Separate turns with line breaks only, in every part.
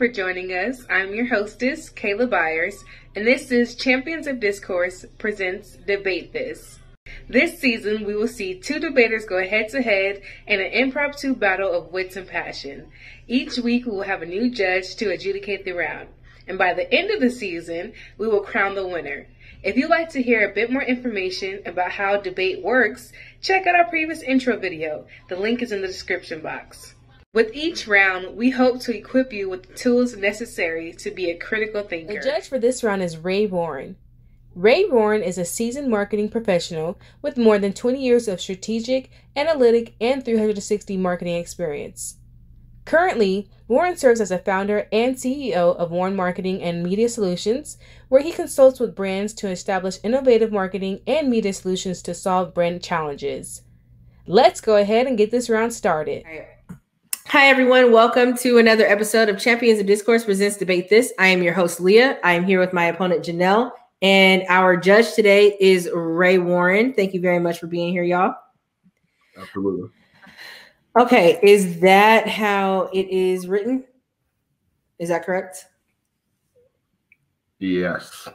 for joining us. I'm your hostess, Kayla Byers, and this is Champions of Discourse presents Debate This. This season, we will see two debaters go head-to-head in an impromptu battle of wits and passion. Each week, we will have a new judge to adjudicate the round, and by the end of the season, we will crown the winner. If you'd like to hear a bit more information about how debate works, check out our previous intro video. The link is in the description box. With each round, we hope to equip you with the tools necessary to be a critical thinker. The judge for this round is Ray Warren. Ray Warren is a seasoned marketing professional with more than 20 years of strategic, analytic, and 360 marketing experience. Currently, Warren serves as a founder and CEO of Warren Marketing and Media Solutions, where he consults with brands to establish innovative marketing and media solutions to solve brand challenges. Let's go ahead and get this round started.
Hi, everyone. Welcome to another episode of Champions of Discourse presents Debate This. I am your host, Leah. I am here with my opponent, Jeanelle, and our judge today is Ray Warren. Thank you very much for being here, y'all.
Absolutely.
Okay, is that how it is written? Is that correct?
Yes.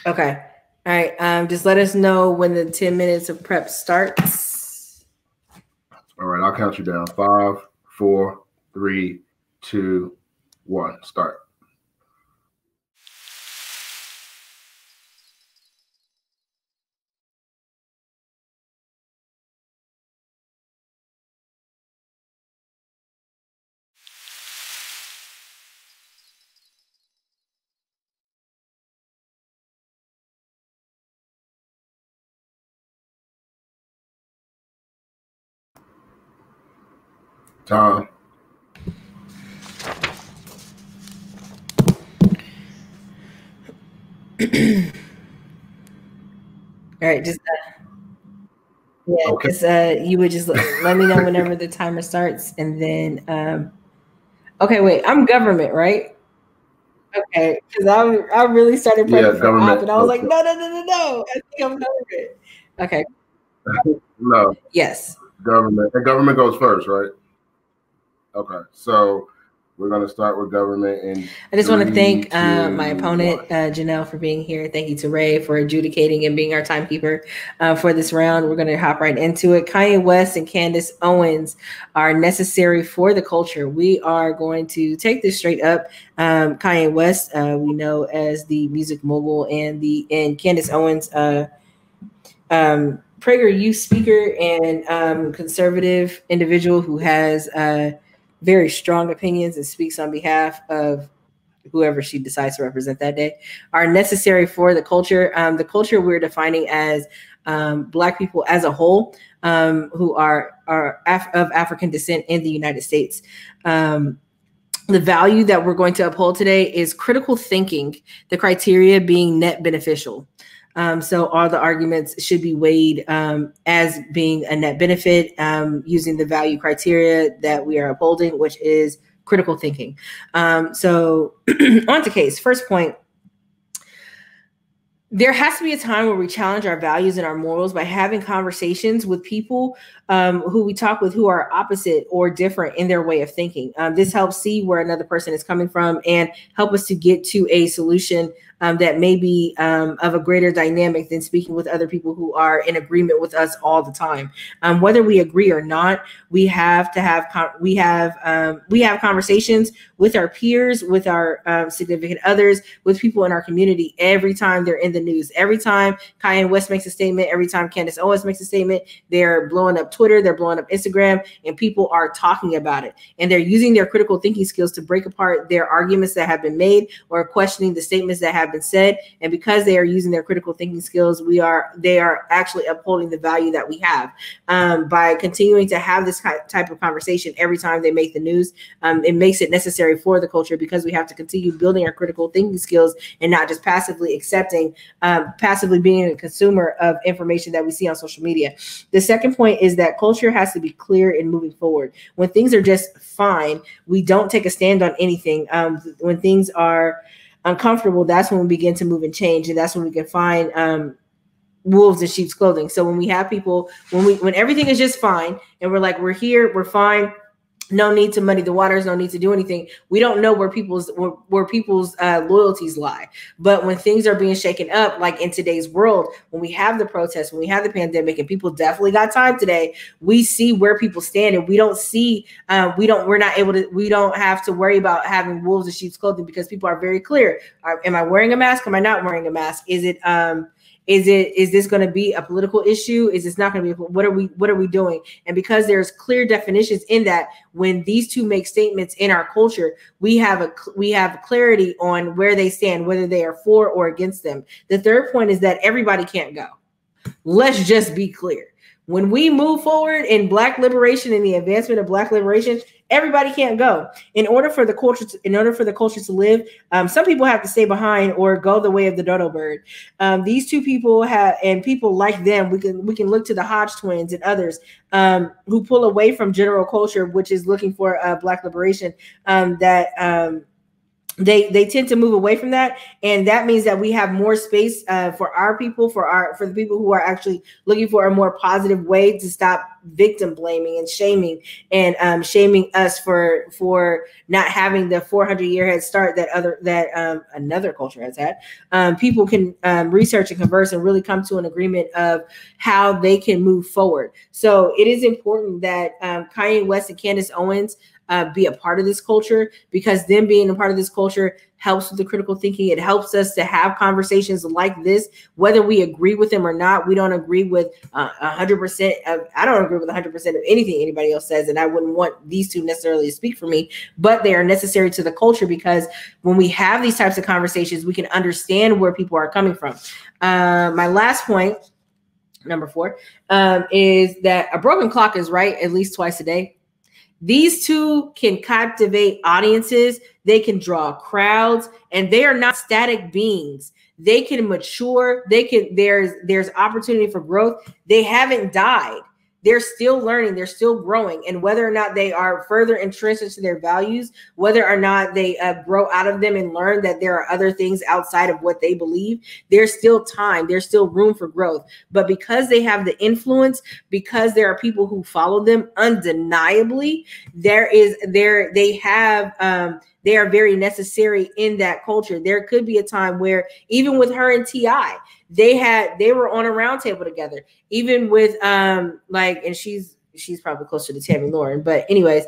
Okay. All right. Just let us know when the 10 minutes of prep starts.
All right, I'll count you down. 5, 4, 3, 2, 1. Start. Time.
All right, just
Okay.
you would just let me know whenever the timer starts, and then okay, wait, I'm government, right? Okay, because I really started prepping for
government.
and I was like, no, I think I'm government. Okay.
No,
Yes.
government. And government goes first, right? Okay, so we're going to start with government. And
I just want to thank my opponent, Jeanelle, for being here. Thank you to Ray for adjudicating and being our timekeeper for this round. We're going to hop right into it. Kanye West and Candace Owens are necessary for the culture. We are going to take this straight up. Kanye West, we know as the music mogul, and Candace Owens, Prager youth speaker and conservative individual who has very strong opinions and speaks on behalf of whoever she decides to represent that day, are necessary for the culture. The culture we're defining as Black people as a whole who are of African descent in the United States. The value that we're going to uphold today is critical thinking, the criteria being net beneficial. So all the arguments should be weighed as being a net benefit using the value criteria that we are upholding, which is critical thinking. So on to case. First point. There has to be a time where we challenge our values and our morals by having conversations with people who we talk with who are opposite or different in their way of thinking. This helps see where another person is coming from and help us to get to a solution that may be of a greater dynamic than speaking with other people who are in agreement with us all the time. Whether we agree or not, we have to have conversations with our peers, with our significant others, with people in our community every time they're in the news. Every time Kanye West makes a statement, every time Candace Owens makes a statement, they're blowing up Twitter, they're blowing up Instagram, and people are talking about it. And they're using their critical thinking skills to break apart their arguments that have been made or questioning the statements that have been said. And because they are using their critical thinking skills, they are actually upholding the value that we have by continuing to have this type of conversation every time they make the news. It makes it necessary for the culture because we have to continue building our critical thinking skills and not just passively accepting, passively being a consumer of information that we see on social media. The second point is that culture has to be clear in moving forward. When things are just fine, we don't take a stand on anything. When things are uncomfortable, that's when we begin to move and change, and that's when we can find wolves in sheep's clothing. So when we have people, when everything is just fine, and we're like, we're here, we're fine, no need to muddy the waters, no need to do anything. We don't know where people's loyalties lie. But when things are being shaken up, like in today's world, when we have the protests, when we have the pandemic, and people definitely got time today, we see where people stand, and we don't see, we don't have to worry about having wolves in sheep's clothing, because people are very clear. Am I wearing a mask? Am I not wearing a mask? Is this going to be a political issue? Is this not going to be? What are we doing? And because there's clear definitions in that, when these two make statements in our culture, we have clarity on where they stand, whether they are for or against them. The third point is that everybody can't go. Let's just be clear. When we move forward in Black liberation and the advancement of Black liberation, everybody can't go. In order for the culture to live, some people have to stay behind or go the way of the dodo bird. These two people and people like them, we can look to the Hodge twins and others who pull away from general culture, which is looking for Black liberation. They tend to move away from that, and that means that we have more space for our people, for the people who are actually looking for a more positive way to stop victim blaming and shaming us for not having the 400-year head start that another culture has had. People can research and converse and really come to an agreement of how they can move forward. So it is important that Kanye West and Candace Owens be a part of this culture, because them being a part of this culture helps with the critical thinking. It helps us to have conversations like this, whether we agree with them or not. We don't agree with 100% of, I don't agree with 100% of anything anybody else says, and I wouldn't want these two necessarily to speak for me, but they are necessary to the culture, because when we have these types of conversations, we can understand where people are coming from. My last point, number 4, is that a broken clock is right at least twice a day. These two can captivate audiences. They can draw crowds, and they are not static beings. They can mature. There's opportunity for growth. They haven't died. They're still learning. They're still growing. And whether or not they are further entrenched into their values, whether or not they grow out of them and learn that there are other things outside of what they believe, there's still time. There's still room for growth. But because they have the influence, because there are people who follow them, undeniably, they are very necessary in that culture. There could be a time where even with her and T.I., they were on a round table together, even with and she's probably closer to Tammy Lauren, but anyways,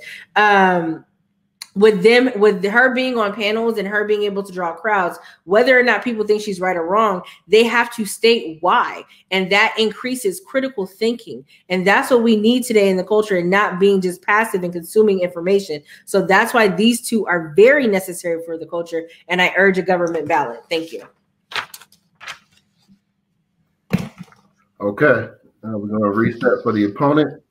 with her being on panels and her being able to draw crowds, whether or not people think she's right or wrong, they have to state why, and that increases critical thinking. And that's what we need today in the culture, and not being just passive and consuming information. So that's why these two are very necessary for the culture, and I urge a government ballot. Thank you.
Okay, we're going to reset for the opponent,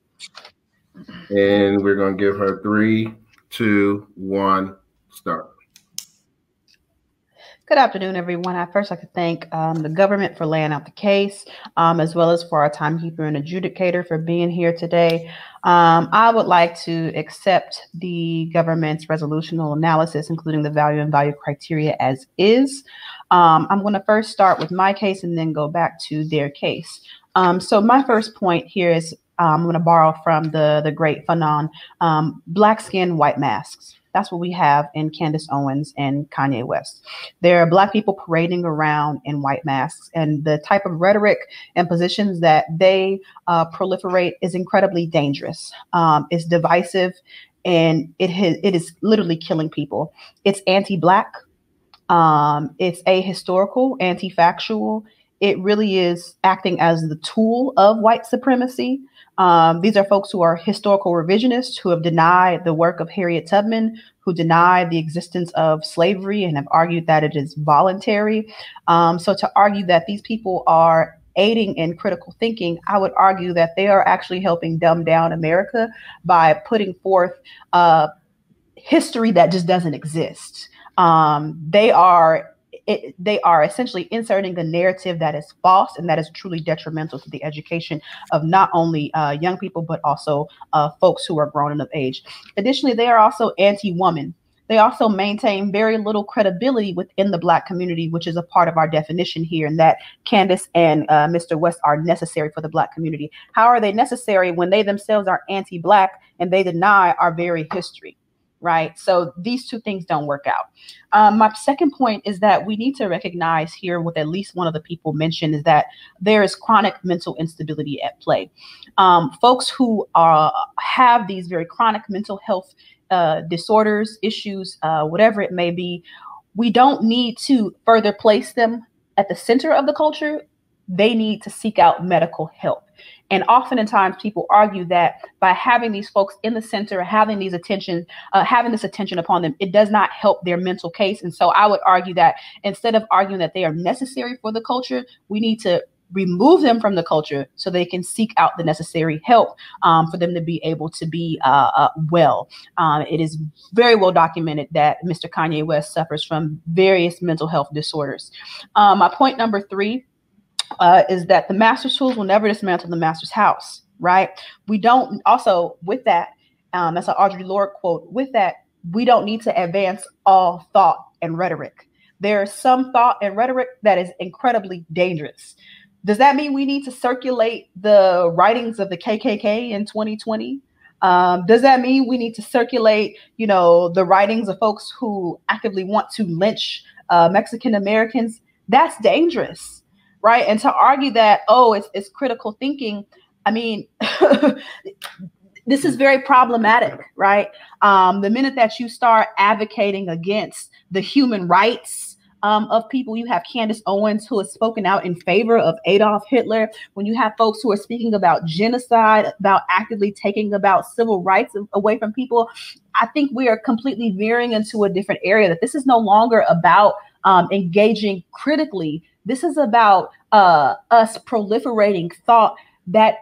and we're going to give her 3, 2, 1, start.
Good afternoon, everyone. I'd first like to thank the government for laying out the case, as well as for our timekeeper and adjudicator for being here today. I would like to accept the government's resolutional analysis, including the value and value criteria as is. I'm going to first start with my case and then go back to their case. So my first point here is I'm going to borrow from the great Fanon, black skin, white masks. That's what we have in Candace Owens and Kanye West. There are Black people parading around in white masks, and the type of rhetoric and positions that they proliferate is incredibly dangerous. It's divisive, and it is literally killing people. It's anti-Black. It's ahistorical, anti-factual. It really is acting as the tool of white supremacy. These are folks who are historical revisionists, who have denied the work of Harriet Tubman, who deny the existence of slavery and have argued that it is voluntary. So to argue that these people are aiding in critical thinking, I would argue that they are actually helping dumb down America by putting forth history that just doesn't exist. They are essentially inserting the narrative that is false and that is truly detrimental to the education of not only young people, but also folks who are grown and of age. Additionally, they are also anti-woman. they also maintain very little credibility within the Black community, which is a part of our definition here, and that Candace and Mr. West are necessary for the Black community. How are they necessary when they themselves are anti-Black and they deny our very history? Right. So these two things don't work out. My second point is that we need to recognize here, with at least one of the people mentioned, is that there is chronic mental instability at play. Folks who have these very chronic mental health disorders, issues, whatever it may be, we don't need to further place them at the center of the culture. They need to seek out medical help. And oftentimes people argue that by having these folks in the center, having this attention upon them, it does not help their mental case. And so I would argue that instead of arguing that they are necessary for the culture, we need to remove them from the culture so they can seek out the necessary help for them to be able to be well. It is very well documented that Mr. Kanye West suffers from various mental health disorders. My point number 3 is that the master's tools will never dismantle the master's house, right? We don't, also with that, that's an Audre Lorde quote, with that, we don't need to advance all thought and rhetoric. There's some thought and rhetoric that is incredibly dangerous. Does that mean we need to circulate the writings of the KKK in 2020? Does that mean we need to circulate, the writings of folks who actively want to lynch Mexican Americans? That's dangerous. Right. And to argue that, it's critical thinking. I mean, this is very problematic. Right. The minute that you start advocating against the human rights of people, you have Candace Owens, who has spoken out in favor of Adolf Hitler. When you have folks who are speaking about genocide, about actively taking about civil rights away from people, I think we are completely veering into a different area, that this is no longer about engaging critically. This is about us proliferating thought that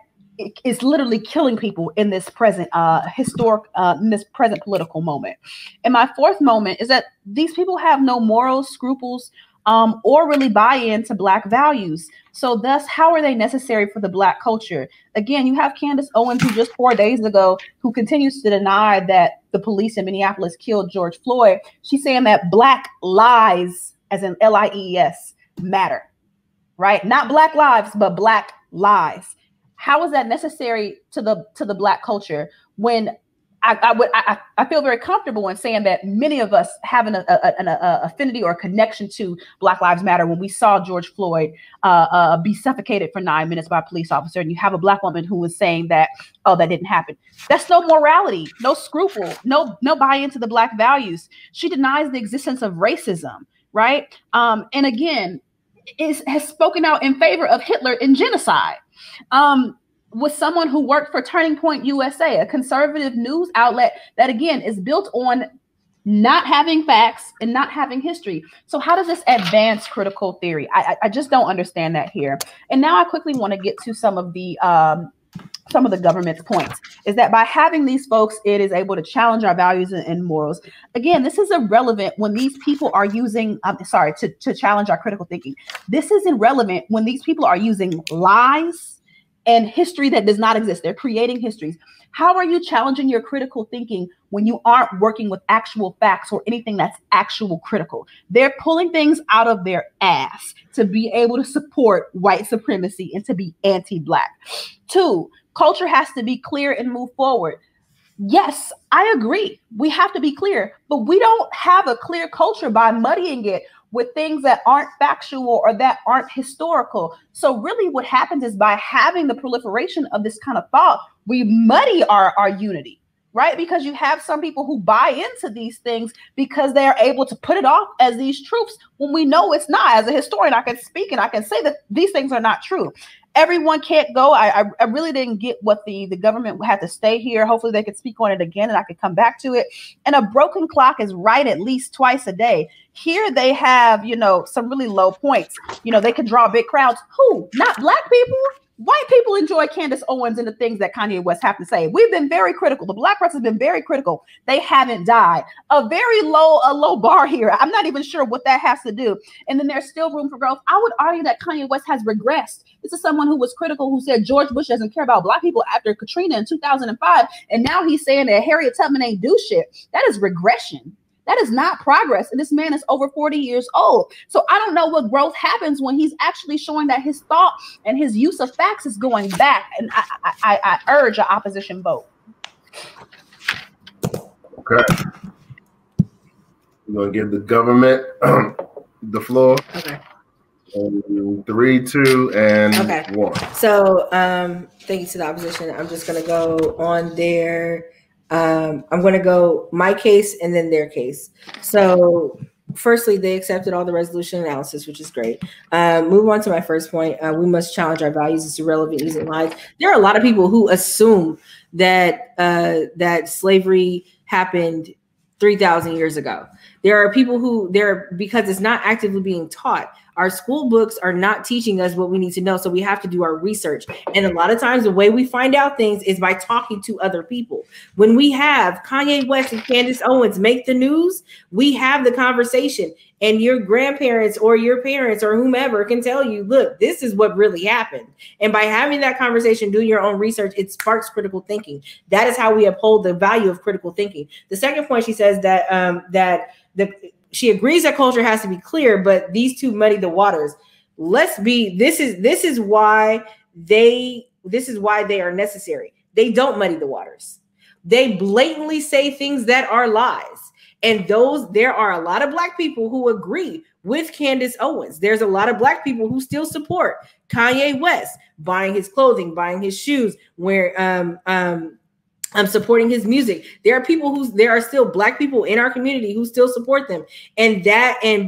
is literally killing people in this present in this present political moment. And my fourth moment is that these people have no morals, scruples, or really buy into Black values. So thus, how are they necessary for the Black culture? Again, you have Candace Owens, who just 4 days ago, who continues to deny that the police in Minneapolis killed George Floyd. She's saying that Black lies, as in LIES, matter, right? Not Black lives, but Black lies. How is that necessary to the Black culture when I feel very comfortable in saying that many of us have an affinity or a connection to Black Lives Matter when we saw George Floyd be suffocated for 9 minutes by a police officer, and you have a Black woman who was saying that, that didn't happen. That's no morality, no scruple, no buy into the Black values. She denies the existence of racism, right? And again, has spoken out in favor of Hitler and genocide. Was someone who worked for Turning Point USA, a conservative news outlet that, again, is built on not having facts and not having history. So how does this advance critical theory? I just don't understand that here. And now I quickly want to get to some of the government's points, is that by having these folks, it is able to challenge our values and morals. Again, this is irrelevant when these people are using, to challenge our critical thinking. This is irrelevant when these people are using lies and history that does not exist. They're creating histories. How are you challenging your critical thinking when you aren't working with actual facts or anything that's actual critical? They're pulling things out of their ass to be able to support white supremacy and to be anti-Black. 2, culture has to be clear and move forward. Yes, I agree. We have to be clear, but we don't have a clear culture by muddying it with things that aren't factual or that aren't historical. So really what happens is, by having the proliferation of this kind of thought, we muddy our unity, right? Because you have some people who buy into these things because they are able to put it off as these truths when we know it's not. As a historian, I can speak and I can say that these things are not true. Everyone can't go. I really didn't get what the government had to stay here. Hopefully they could speak on it again and I could come back to it. And a broken clock is right at least twice a day. Here they have, some really low points. They could draw big crowds. Who? Not Black people. White people enjoy Candace Owens and the things that Kanye West have to say. We've been very critical. The Black press has been very critical. They haven't died. A low bar here. I'm not even sure what that has to do. And then there's still room for growth. I would argue that Kanye West has regressed. This is someone who was critical, who said George Bush doesn't care about Black people after Katrina in 2005. And now he's saying that Harriet Tubman ain't do shit. That is regression. That is not progress. And this man is over 40 years old. So I don't know what growth happens when he's actually showing that his thought and his use of facts is going back. And I urge an opposition vote.
Okay. We're going to give the government the floor.
Okay.
3, 2, and 1.
So thank you to the opposition. I'm just going to go on there. I'm going to go my case and then their case. So firstly, they accepted all the resolution analysis, which is great. Move on to my first point. We must challenge our values. It's irrelevant using lies. There are a lot of people who assume that that slavery happened 3,000 years ago. There are people who because it's not actively being taught. Our school books are not teaching us what we need to know. So we have to do our research. And a lot of times the way we find out things is by talking to other people. When we have Kanye West and Candace Owens make the news, we have the conversation, and your grandparents or your parents or whomever can tell you, look, this is what really happened. And by having that conversation, doing your own research, it sparks critical thinking. That is how we uphold the value of critical thinking. The second point, she says that she agrees that culture has to be clear, but these two muddy the waters. This is why they are necessary. They don't muddy the waters. They blatantly say things that are lies. And there are a lot of Black people who agree with Candace Owens. There's a lot of Black people who still support Kanye West, buying his clothing, buying his shoes, supporting his music. There are still Black people in our community who still support them. And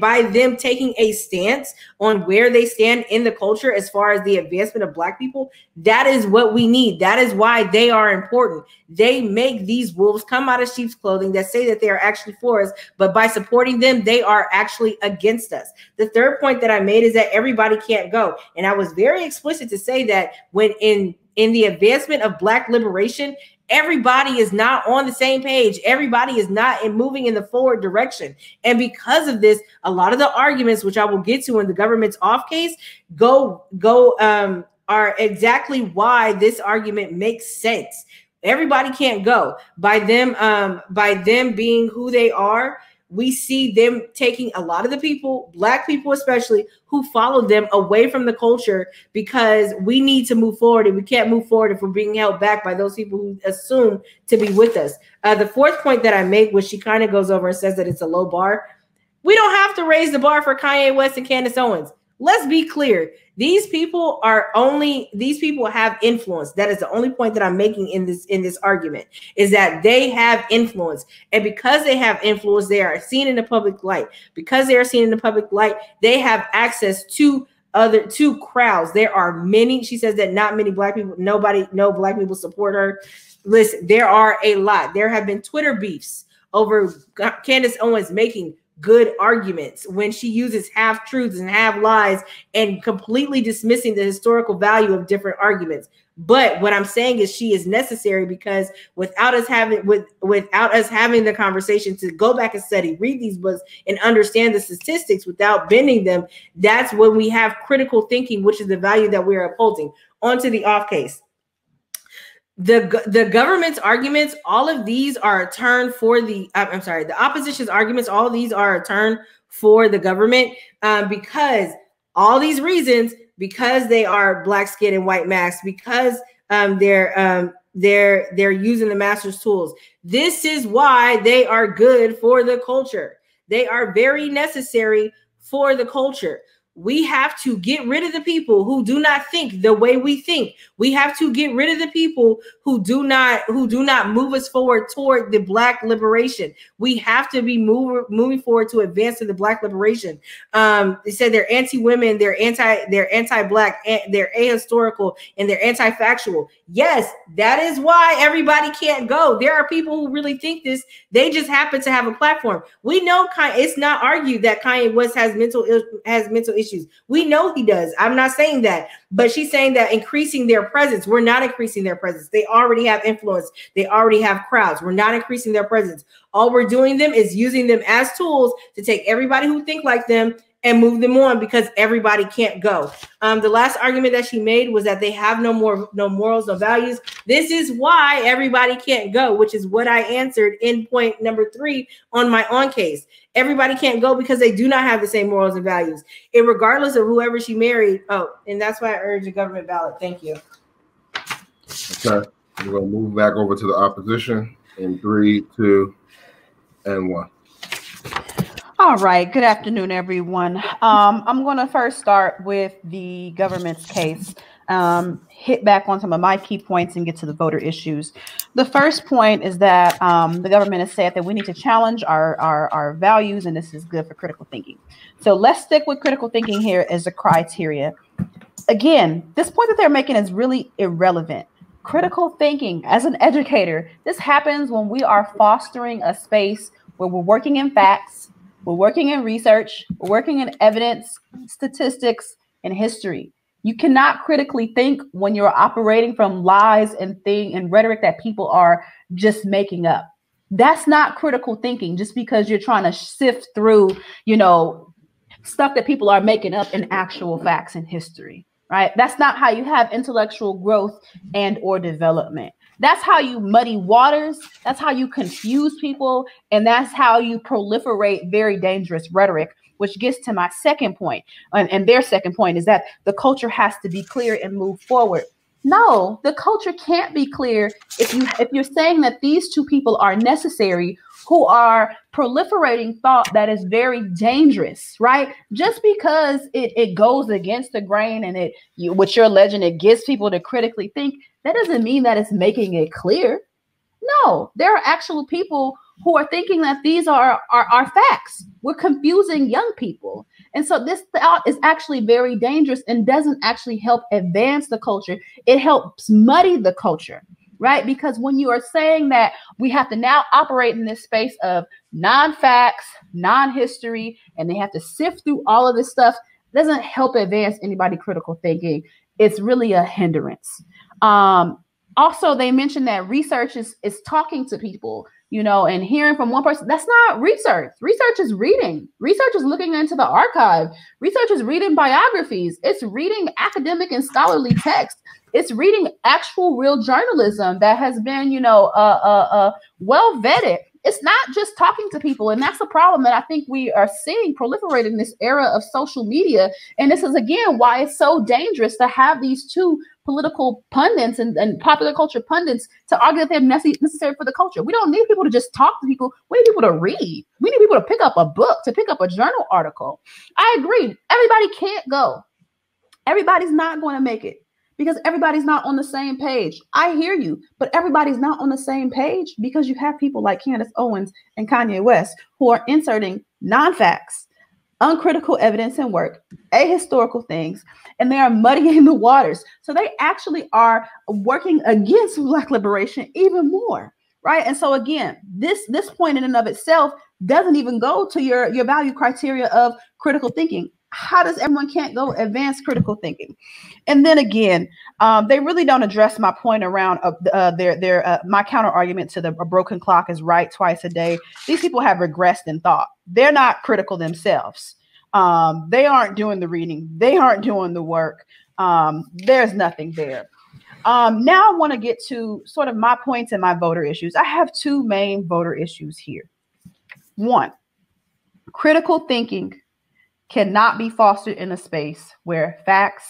by them taking a stance on where they stand in the culture as far as the advancement of Black people, that is what we need. That is why they are important. They make these wolves come out of sheep's clothing that say that they are actually for us, but by supporting them, they are actually against us. The third point that I made is that everybody can't go. And I was very explicit to say that when in the advancement of Black liberation, everybody is not on the same page. Everybody is not moving in the forward direction. And because of this, a lot of the arguments, which I will get to in the government's off case, are exactly why this argument makes sense. Everybody can't go. By them being who they are, we see them taking a lot of the people, Black people especially, who follow them away from the culture, because we need to move forward, and we can't move forward if we're being held back by those people who assume to be with us. The fourth point that I make, which she kind of goes over and says that it's a low bar. We don't have to raise the bar for Kanye West and Candace Owens. Let's be clear. These people have influence. That is the only point that I'm making in this argument, is that they have influence. And because they have influence, they are seen in the public light. Because they are seen in the public light, they have access to crowds. There are many. She says that not many Black people, no Black people support her. Listen, there are a lot. There have been Twitter beefs over Candace Owens making good arguments when she uses half truths and half lies and completely dismissing the historical value of different arguments. But what I'm saying is she is necessary, because without us having the conversation to go back and study, read these books, and understand the statistics without bending them, that's when we have critical thinking, which is the value that we're upholding. On to the off case. The government's arguments, all of these are a turn for the opposition's arguments, all of these are a turn for the government, because all these reasons, because they are Black skin and white masks, because they're using the master's tools. This is why they are good for the culture. They are very necessary for the culture. We have to get rid of the people who do not think the way we think. We have to get rid of the people who do not move us forward toward the Black liberation. We have to be moving forward to advance to the Black liberation. They said they're anti-women, they're anti-Black, they're ahistorical, and they're anti-factual. Yes, that is why everybody can't go. There are people who really think this. They just happen to have a platform. We know it's not argued that Kanye West has mental issues. We know he does. I'm not saying that, but she's saying that increasing their presence. We're not increasing their presence. They already have influence. They already have crowds. We're not increasing their presence. All we're doing them is using them as tools to take everybody who think like them and move them on because everybody can't go. The last argument that she made was that they have no morals, no values. This is why everybody can't go, which is what I answered in point number 3 on my on case. Everybody can't go because they do not have the same morals and values, regardless of whoever she married. Oh, and that's why I urge a government ballot. Thank you.
Okay, we're gonna move back over to the opposition in 3, 2, and 1.
All right. Good afternoon, everyone. I'm going to first start with the government's case, hit back on some of my key points and get to the voter issues. The first point is that the government has said that we need to challenge our values, and this is good for critical thinking. So let's stick with critical thinking here as a criteria. Again, this point that they're making is really irrelevant. Critical thinking, as an educator, this happens when we are fostering a space where we're working in facts, we're working in research, we're working in evidence, statistics, and history. You cannot critically think when you're operating from lies and rhetoric that people are just making up. That's not critical thinking just because you're trying to sift through, stuff that people are making up in actual facts and history, right? That's not how you have intellectual growth and or development. That's how you muddy waters. That's how you confuse people. And that's how you proliferate very dangerous rhetoric, which gets to my second point. And their second point is that the culture has to be clear and move forward. No, the culture can't be clear if you're saying that these two people are necessary who are proliferating thought that is very dangerous, right? Just because it goes against the grain and what you're alleging, it gets people to critically think, that doesn't mean that it's making it clear. No, there are actual people who are thinking that these are facts. We're confusing young people. And so this thought is actually very dangerous and doesn't actually help advance the culture. It helps muddy the culture, right? Because when you are saying that we have to now operate in this space of non-facts, non-history, and they have to sift through all of this stuff, it doesn't help advance anybody critical thinking. It's really a hindrance. Also, they mentioned that research is talking to people, and hearing from one person. That's not research. Research is reading. Research is looking into the archive. Research is reading biographies. It's reading academic and scholarly text. It's reading actual real journalism that has been, well vetted. It's not just talking to people. And that's the problem that I think we are seeing proliferate in this era of social media. And this is, again, why it's so dangerous to have these two political pundits and popular culture pundits to argue that they're necessary for the culture. We don't need people to just talk to people. We need people to read. We need people to pick up a book, to pick up a journal article. I agree. Everybody can't go. Everybody's not going to make it because everybody's not on the same page. I hear you, but everybody's not on the same page because you have people like Candace Owens and Kanye West who are inserting non-facts, uncritical evidence and work, ahistorical things, and they are muddying the waters. So they actually are working against Black liberation even more, right? And so again, this point in and of itself doesn't even go to your value criteria of critical thinking. How does everyone can't go advance critical thinking? And then again, they really don't address my point around my counter argument to a broken clock is right twice a day. These people have regressed in thought. They're not critical themselves. They aren't doing the reading. They aren't doing the work. There's nothing there. Now I want to get to sort of my points and my voter issues. I have two main voter issues here. One, critical thinking cannot be fostered in a space where facts,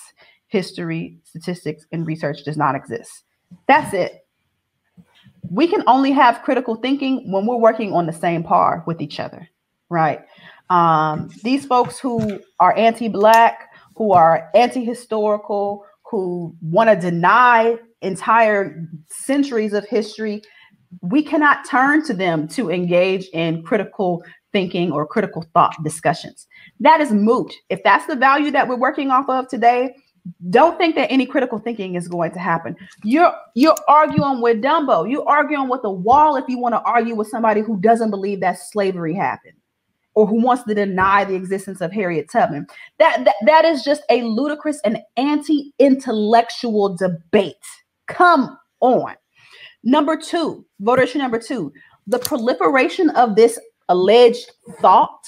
history, statistics, and research does not exist. That's it. We can only have critical thinking when we're working on the same par with each other, right? These folks who are anti-Black, who are anti-historical, who want to deny entire centuries of history, we cannot turn to them to engage in critical thinking or critical thought discussions. That is moot. If that's the value that we're working off of today, don't think that any critical thinking is going to happen. You're arguing with Dumbo. You're arguing with a wall if you want to argue with somebody who doesn't believe that slavery happened or who wants to deny the existence of Harriet Tubman. That is just a ludicrous and anti-intellectual debate. Come on. Number two, voter issue number two, the proliferation of this alleged thought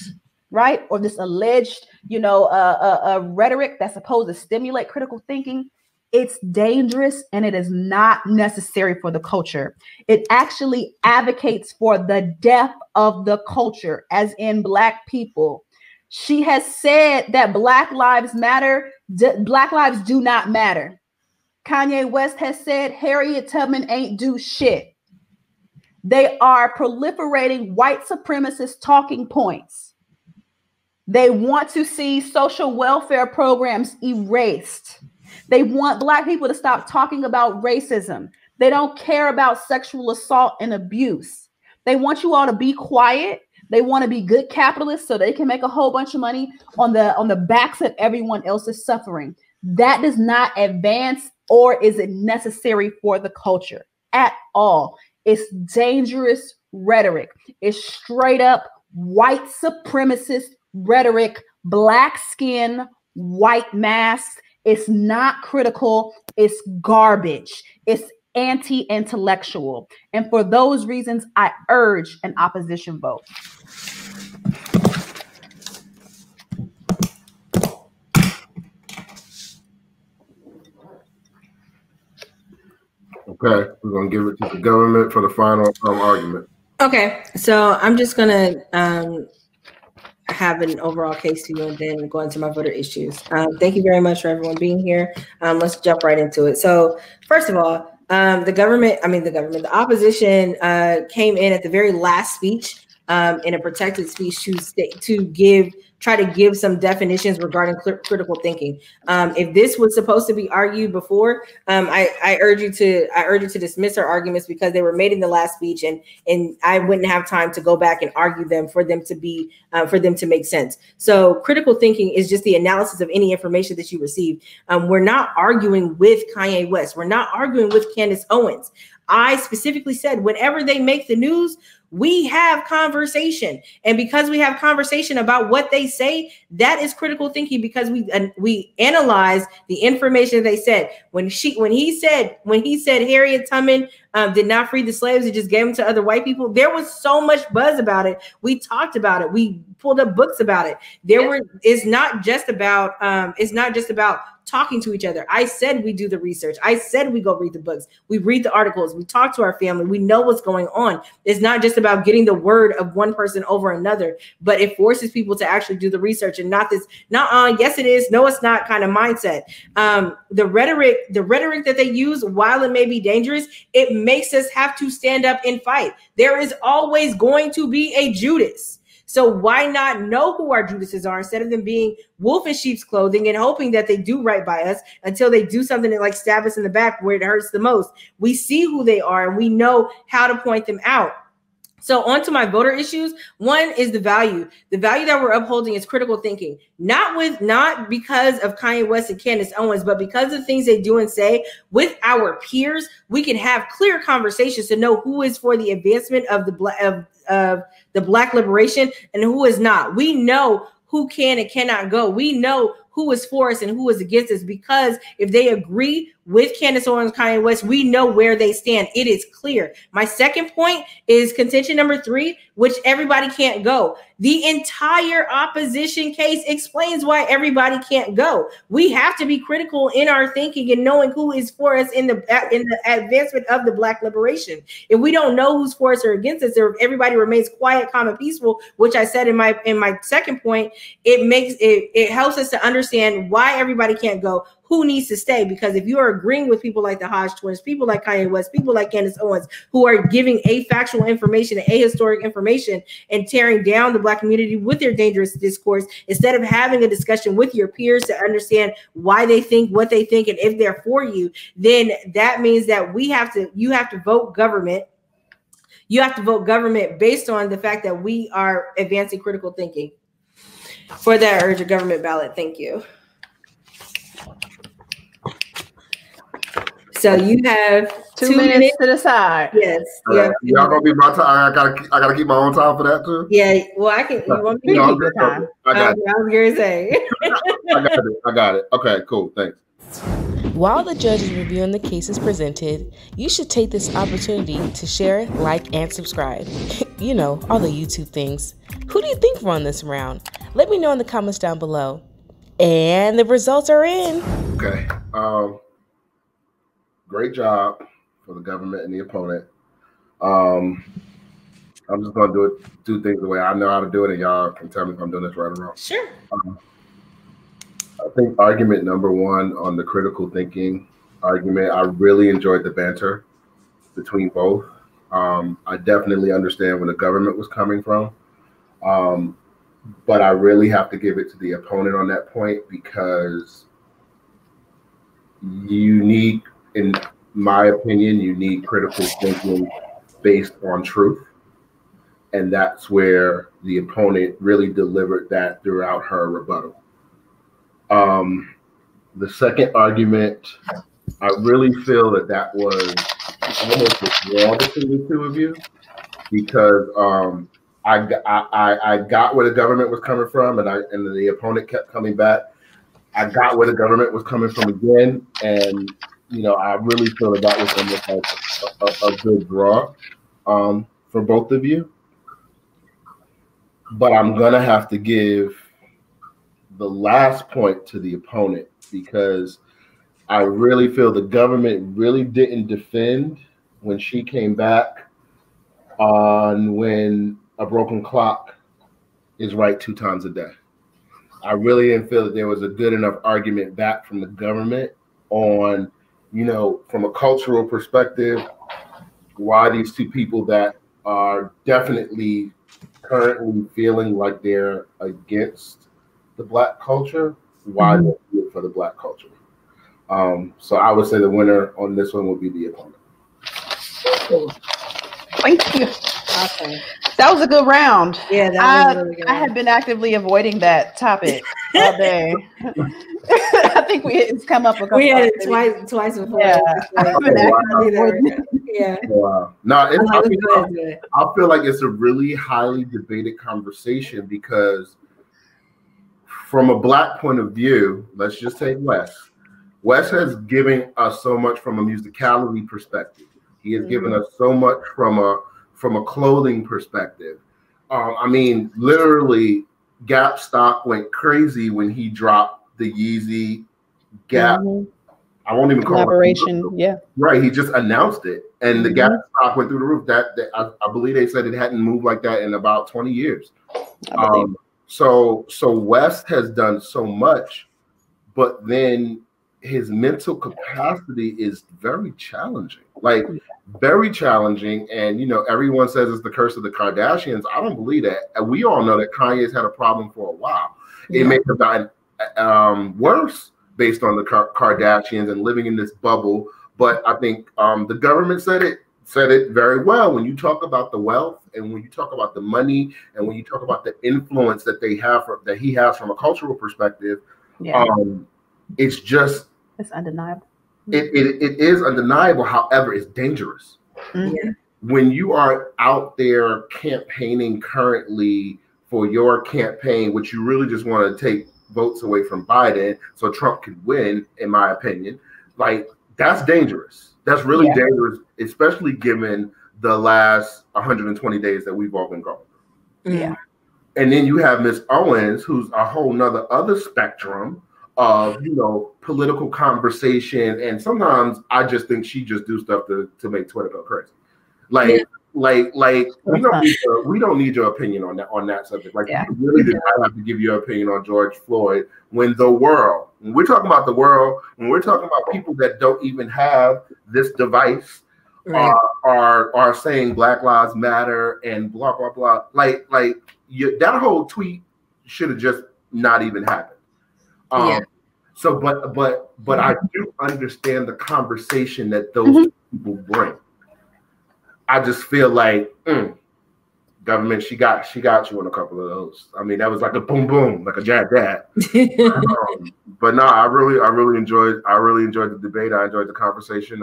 right? Or this alleged, rhetoric that's supposed to stimulate critical thinking, it's dangerous and it is not necessary for the culture. It actually advocates for the death of the culture, as in Black people. She has said that Black lives matter. Black lives do not matter. Kanye West has said Harriet Tubman ain't do shit. They are proliferating white supremacist talking points. They want to see social welfare programs erased. They want Black people to stop talking about racism. They don't care about sexual assault and abuse. They want you all to be quiet. They want to be good capitalists so they can make a whole bunch of money on the backs of everyone else's suffering. That does not advance, or is it necessary for the culture at all. It's dangerous rhetoric. It's straight up white supremacist rhetoric, Black skin, white mask. It's not critical. It's garbage. It's anti-intellectual. And for those reasons, I urge an opposition vote.
Okay, we're going to give it to the government for the final argument.
Okay, so I'm just going to have an overall case to you and then go into my voter issues. Thank you very much for everyone being here. Let's jump right into it. So first of all, the opposition came in at the very last speech in a protected speech to try to give some definitions regarding critical thinking. If this was supposed to be argued before, I urge you to dismiss her arguments because they were made in the last speech, and I wouldn't have time to go back and argue them for them to make sense. So critical thinking is just the analysis of any information that you receive. We're not arguing with Kanye West. We're not arguing with Candace Owens. I specifically said whenever they make the news, we have conversation. And because we have conversation about what they say, that is critical thinking, because we analyze the information they said. When he said Harriet Tubman did not free the slaves and just gave them to other white people, there was so much buzz about it. We talked about it. We pulled up books about it. It's not just about talking to each other. I said we do the research. I said we go read the books. We read the articles. We talk to our family. We know what's going on. It's not just about getting the word of one person over another, but it forces people to actually do the research and not this, yes it is, no it's not kind of mindset. The rhetoric that they use, while it may be dangerous, it makes us have to stand up and fight. There is always going to be a Judas. So why not know who our Judases are instead of them being wolf in sheep's clothing and hoping that they do right by us until they do something that like stab us in the back where it hurts the most. We see who they are and we know how to point them out. So on to my voter issues. One is the value. The value that we're upholding is critical thinking, not because of Kanye West and Candace Owens, but because of things they do and say with our peers. We can have clear conversations to know who is for the advancement of the Black liberation and who is not. We know who can and cannot go. We know who is for us and who is against us, because if they agree with Candace Owens and Kanye West, we know where they stand. It is clear. My second point is contention number 3, which everybody can't go. The entire opposition case explains why everybody can't go. We have to be critical in our thinking and knowing who is for us in the advancement of the Black liberation. If we don't know who's for us or against us, or if everybody remains quiet, calm, and peaceful, which I said in my second point, it helps us to understand why everybody can't go, who needs to stay. Because if you are agreeing with people like the Hodge twins, people like Kanye West, people like Candace Owens, who are giving afactual information and ahistoric information and tearing down the Black community with their dangerous discourse, instead of having a discussion with your peers to understand why they think what they think and if they're for you, then that means that you have to vote government. You have to vote government based on the fact that we are advancing critical thinking. For that, I urge a government ballot. Thank you. So you have
2 minutes to decide.
Yes.
Y'all gonna be my time. I gotta keep my own time for that too.
Yeah. Well, I can. You want me to keep your time? I was gonna say.
I got it. Okay. Cool. Thanks.
While the judge is reviewing the cases presented, you should take this opportunity to share, like, and subscribe. You know, all the YouTube things. Who do you think won this round? Let me know in the comments down below. And the results are in.
Okay. Great job for the government and the opponent. I'm just gonna do things the way I know how to do it, and y'all can tell me if I'm doing this right or wrong.
Sure.
I think argument number one on the critical thinking argument, I really enjoyed the banter between both. I definitely understand where the government was coming from. But I really have to give it to the opponent on that point, because you need, in my opinion, you need critical thinking based on truth. And that's where the opponent really delivered that throughout her rebuttal. The second argument, I really feel that was almost a draw between the two of you, because I got where the government was coming from, and the opponent kept coming back. I got where the government was coming from again, and I really feel that was almost like a good draw for both of you. But I'm gonna have to give the last point to the opponent, because I really feel the government really didn't defend when she came back on when a broken clock is right 2 times a day. I really didn't feel that there was a good enough argument back from the government on, from a cultural perspective, why these two people that are definitely currently feeling like they're against the Black culture, why they do it for the Black culture. So I would say the winner on this one would be the opponent.
Thank you.
Awesome.
That was a good round.
Yeah, that was really good.
I have been actively avoiding that topic all day. I think it's come up a couple.
We had it twice before.
Yeah, I've been actively avoiding it.
Yeah.
Wow. No, I feel like it's a really highly debated conversation, because from a Black point of view, let's just take Wes. Wes has given us so much from a musicality perspective. He has given us so much from a clothing perspective. I mean, literally, Gap stock went crazy when he dropped the Yeezy Gap. I won't even call it
collaboration. Yeah,
right. He just announced it, and the Gap stock went through the roof. That I believe they said it hadn't moved like that in about 20 years. So West has done so much, but then his mental capacity is very challenging, like very challenging. And everyone says it's the curse of the Kardashians. I don't believe that. And we all know that Kanye's had a problem for a while. It may have gotten worse based on the Kardashians and living in this bubble. But I think the government said it very well. When you talk about the wealth, and when you talk about the money, and when you talk about the influence that he has from a cultural perspective, it's
undeniable.
It is undeniable. However, it's dangerous. When you are out there campaigning currently for your campaign, which you really just want to take votes away from Biden so Trump could win, in my opinion, like, that's dangerous. That's really dangerous, especially given the last 120 days that we've all been going through.
Yeah.
And then you have Miss Owens, who's a whole other spectrum of political conversation, and sometimes I just think she just do stuff to make Twitter go crazy. Like we don't need your opinion on that subject. Like, you really did not have to give your opinion on George Floyd when we're talking about the world, when we're talking about people that don't even have this device, are saying Black Lives Matter and blah blah blah. That whole tweet should have just not even happened. So, but I do understand the conversation that those people bring. I just feel like government, she got you on a couple of those. I mean, that was like a boom boom, like a jab jab. But no, I really enjoyed the debate. I enjoyed the conversation.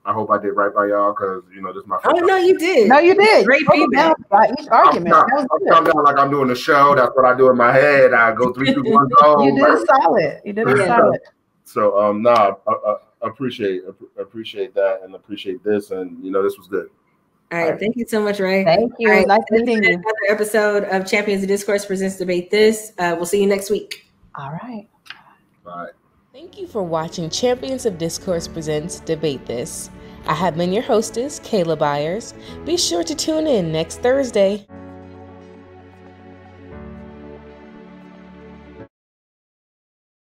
I hope I did right by y'all, because this is my first time.
No, you did.
No, you did.
Great feedback
by each argument.
I'm down like I'm doing a show. That's what I do in my head. I go 3, 2, 1, go.
You did solid. You did solid.
So I appreciate that and appreciate this, and this was good.
All right, thank you so much, Ray.
Thank you.
All right,
Nice meeting you.
Another episode of Champions of Discourse presents Debate This. We'll see you next week.
All right.
Bye.
Thank you for watching Champions of Discourse presents Debate This. I have been your hostess, Kayla Byers. Be sure to tune in next Thursday.